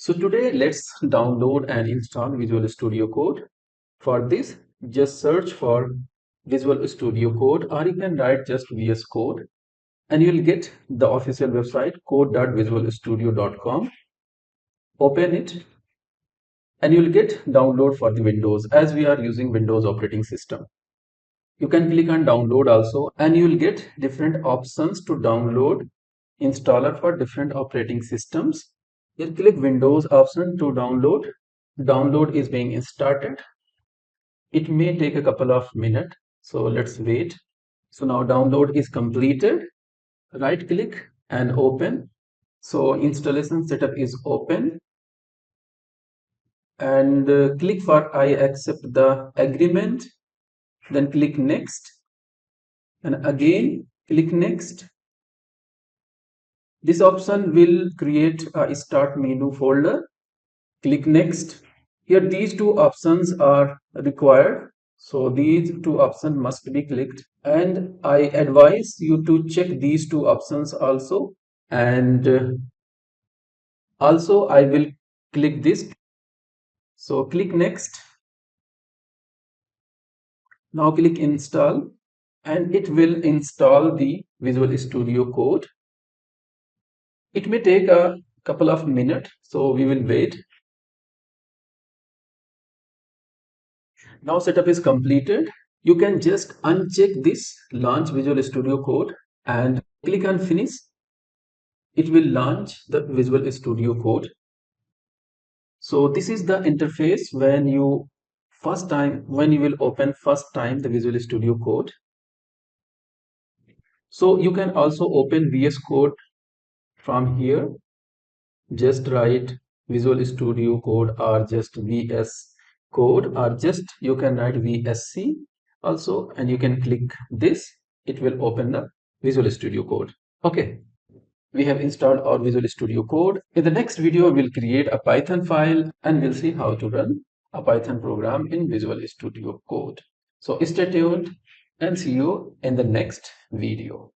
So today let's download and install Visual Studio Code. For this, just search for Visual Studio Code, or you can write just VS Code, and you'll get the official website code.visualstudio.com. Open it and you'll get download for the Windows, as we are using Windows operating system. You can click on download also, and you'll get different options to download installer for different operating systems. Here click Windows option to download. Download is being started. It may take a couple of minutes, so let's wait. So now download is completed. Right click and open. So installation setup is open, and click for I accept the agreement, then click next, and again click next. This option will create a start menu folder. Click next. Here these two options are required, so these two options must be clicked, and I advise you to check these two options also. And also I will click this. So click next. Now click install, and it will install the Visual Studio Code. It may take a couple of minutes, so we will wait. Now setup is completed. You can just uncheck this launch Visual Studio Code and click on finish. It will launch the Visual Studio Code. So this is the interface when you will open first time the Visual Studio Code. So you can also open VS Code from here. Just write Visual Studio Code, or just VS Code, or just you can write VSC also, and you can click this. It will open the Visual Studio Code. Okay, we have installed our Visual Studio Code. In the next video, we'll create a Python file and we'll see how to run a Python program in Visual Studio Code. So stay tuned and see you in the next video.